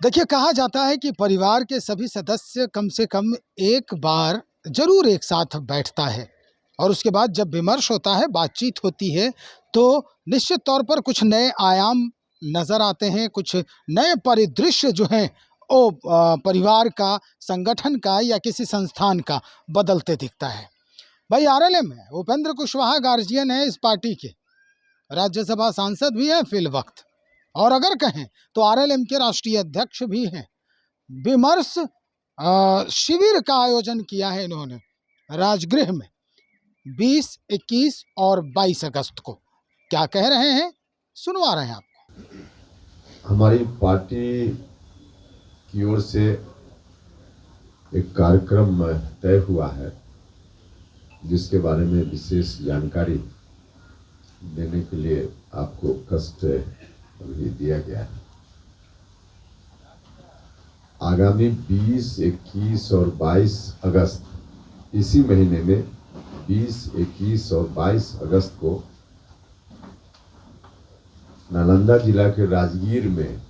देखिए, कहा जाता है कि परिवार के सभी सदस्य कम से कम एक बार ज़रूर एक साथ बैठता है और उसके बाद जब विमर्श होता है, बातचीत होती है, तो निश्चित तौर पर कुछ नए आयाम नज़र आते हैं, कुछ नए परिदृश्य जो हैं वो परिवार का, संगठन का या किसी संस्थान का बदलते दिखता है। भाई आरएलएम है, उपेंद्र कुशवाहा गार्जियन है इस पार्टी के, राज्यसभा सांसद भी हैं फिलवक्त, और अगर कहें तो आरएलएम के राष्ट्रीय अध्यक्ष भी हैं। विमर्श शिविर का आयोजन किया है इन्होंने राजगृह में 20, 21 और 22 अगस्त को। क्या कह रहे हैं, सुनवा रहे हैं आपको। हमारी पार्टी की ओर से एक कार्यक्रम तय हुआ है, जिसके बारे में विशेष जानकारी देने के लिए आपको कष्ट अभी दिया गया है। आगामी 20, 21 और 22 अगस्त, इसी महीने में 20, 21 और 22 अगस्त को नालंदा जिला के राजगीर में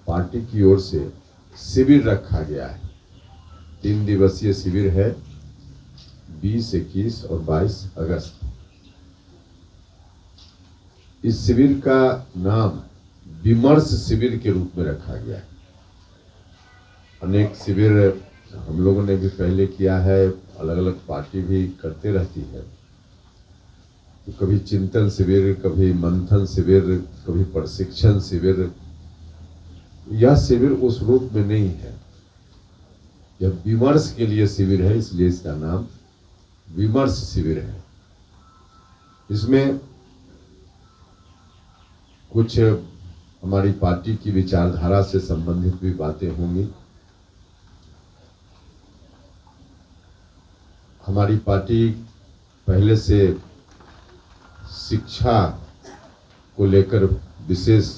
पार्टी की ओर से शिविर रखा गया है। 3 दिवसीय शिविर है, 20, 21 और 22 अगस्त। इस शिविर का नाम विमर्श शिविर के रूप में रखा गया है। अनेक शिविर हम लोगों ने भी पहले किया है, अलग अलग पार्टी भी करते रहती है। तो कभी चिंतन शिविर, कभी मंथन शिविर, कभी प्रशिक्षण शिविर। यह शिविर उस रूप में नहीं है, यह विमर्श के लिए शिविर है, इसलिए इसका नाम विमर्श शिविर है। इसमें कुछ हमारी पार्टी की विचारधारा से संबंधित भी बातें होंगी। हमारी पार्टी पहले से शिक्षा को लेकर विशेष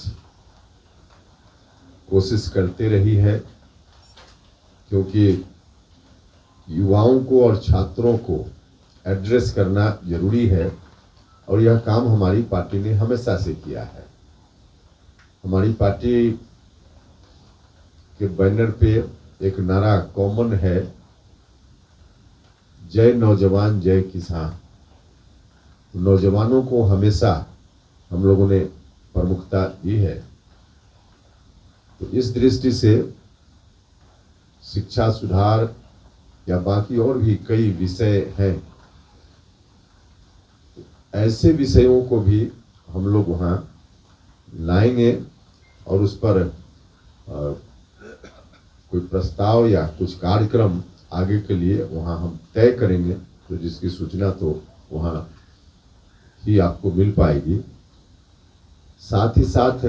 कोशिश करते रही है, क्योंकि युवाओं को और छात्रों को एड्रेस करना जरूरी है और यह काम हमारी पार्टी ने हमेशा से किया है। हमारी पार्टी के बैनर पे एक नारा कॉमन है, जय नौजवान जय किसान। नौजवानों को हमेशा हम लोगों ने प्रमुखता दी है। तो इस दृष्टि से शिक्षा सुधार या बाकी और भी कई विषय हैं, ऐसे विषयों को भी हम लोग वहाँ लाएंगे और उस पर कोई प्रस्ताव या कुछ कार्यक्रम आगे के लिए वहाँ हम तय करेंगे। तो जिसकी सूचना तो वहाँ ही आपको मिल पाएगी। साथ ही साथ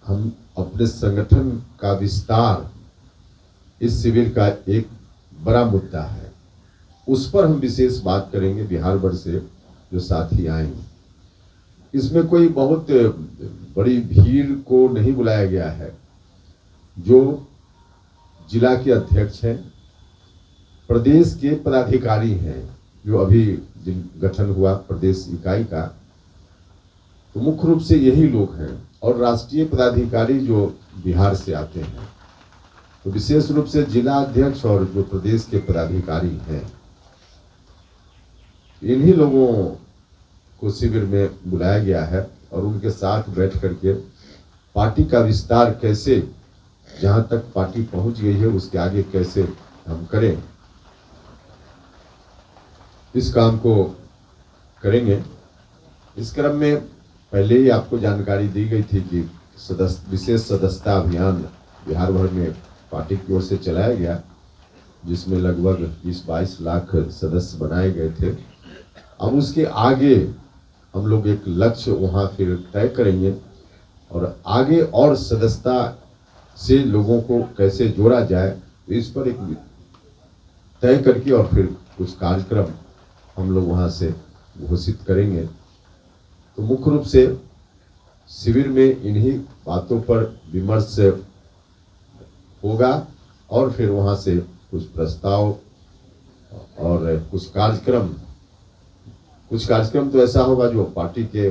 हम अपने संगठन का विस्तार, इस शिविर का एक बड़ा मुद्दा है, उस पर हम विशेष बात करेंगे बिहार भर से जो साथी आएंगे। इसमें कोई बहुत बड़ी भीड़ को नहीं बुलाया गया है। जो जिला के अध्यक्ष हैं, प्रदेश के पदाधिकारी हैं, जो अभी गठन हुआ प्रदेश इकाई का, तो मुख्य रूप से यही लोग हैं, और राष्ट्रीय पदाधिकारी जो बिहार से आते हैं। तो विशेष रूप से जिला अध्यक्ष और जो प्रदेश के पदाधिकारी हैं, इन्हीं लोगों को शिविर में बुलाया गया है और उनके साथ बैठ करके पार्टी का विस्तार कैसे, जहां तक पार्टी पहुंच गई है उसके आगे कैसे हम करें, इस काम को करेंगे। इस क्रम में पहले ही आपको जानकारी दी गई थी कि विशेष सदस्यता अभियान बिहार भर में पार्टी की ओर से चलाया गया, जिसमें लगभग 20-22 लाख सदस्य बनाए गए थे। अब उसके आगे हम लोग एक लक्ष्य वहाँ फिर तय करेंगे और आगे और सदस्यता से लोगों को कैसे जोड़ा जाए, इस पर एक तय करके और फिर कुछ कार्यक्रम हम लोग वहाँ से घोषित करेंगे। तो मुख्य रूप से शिविर में इन्हीं बातों पर विमर्श होगा और फिर वहाँ से कुछ प्रस्ताव और कुछ कार्यक्रम तो ऐसा होगा जो पार्टी के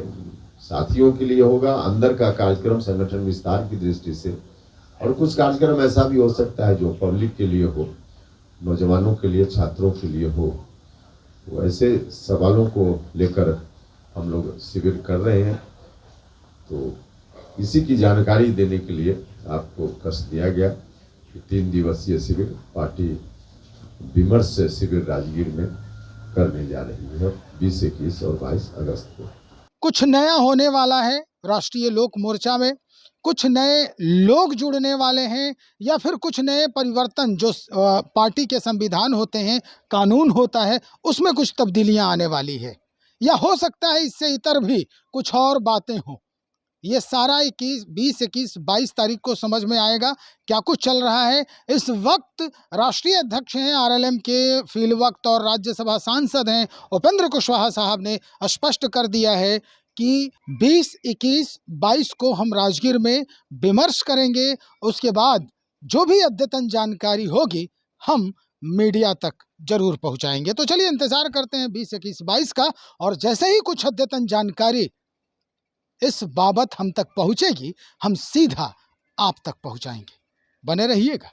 साथियों के लिए होगा, अंदर का कार्यक्रम संगठन विस्तार की दृष्टि से, और कुछ कार्यक्रम ऐसा भी हो सकता है जो पब्लिक के लिए हो, नौजवानों के लिए, छात्रों के लिए हो। तो ऐसे सवालों को लेकर हम लोग शिविर कर रहे हैं। तो इसी की जानकारी देने के लिए आपको कष्ट दिया गया कि 3 दिवसीय शिविर पार्टी विमर्श शिविर राजगीर में करने जा रही है 20, 21 और 22 अगस्त को। कुछ नया होने वाला है राष्ट्रीय लोक मोर्चा में, कुछ नए लोग जुड़ने वाले हैं, या फिर कुछ नए परिवर्तन जो पार्टी के संविधान होते हैं, कानून होता है, उसमें कुछ तब्दीलियां आने वाली है, या हो सकता है इससे इतर भी कुछ और बातें हों। ये सारा 20, 21, 22 तारीख को समझ में आएगा क्या कुछ चल रहा है। इस वक्त राष्ट्रीय अध्यक्ष हैं आरएलएम के फील्ड वक्त और राज्यसभा सांसद हैं उपेंद्र कुशवाहा साहब ने स्पष्ट कर दिया है कि 20, 21, 22 को हम राजगीर में विमर्श करेंगे। उसके बाद जो भी अद्यतन जानकारी होगी हम मीडिया तक जरूर पहुंचाएंगे। तो चलिए इंतजार करते हैं 20, 21, 22 का, और जैसे ही कुछ अद्यतन जानकारी इस बाबत हम तक पहुंचेगी हम सीधा आप तक पहुंचाएंगे। बने रहिएगा।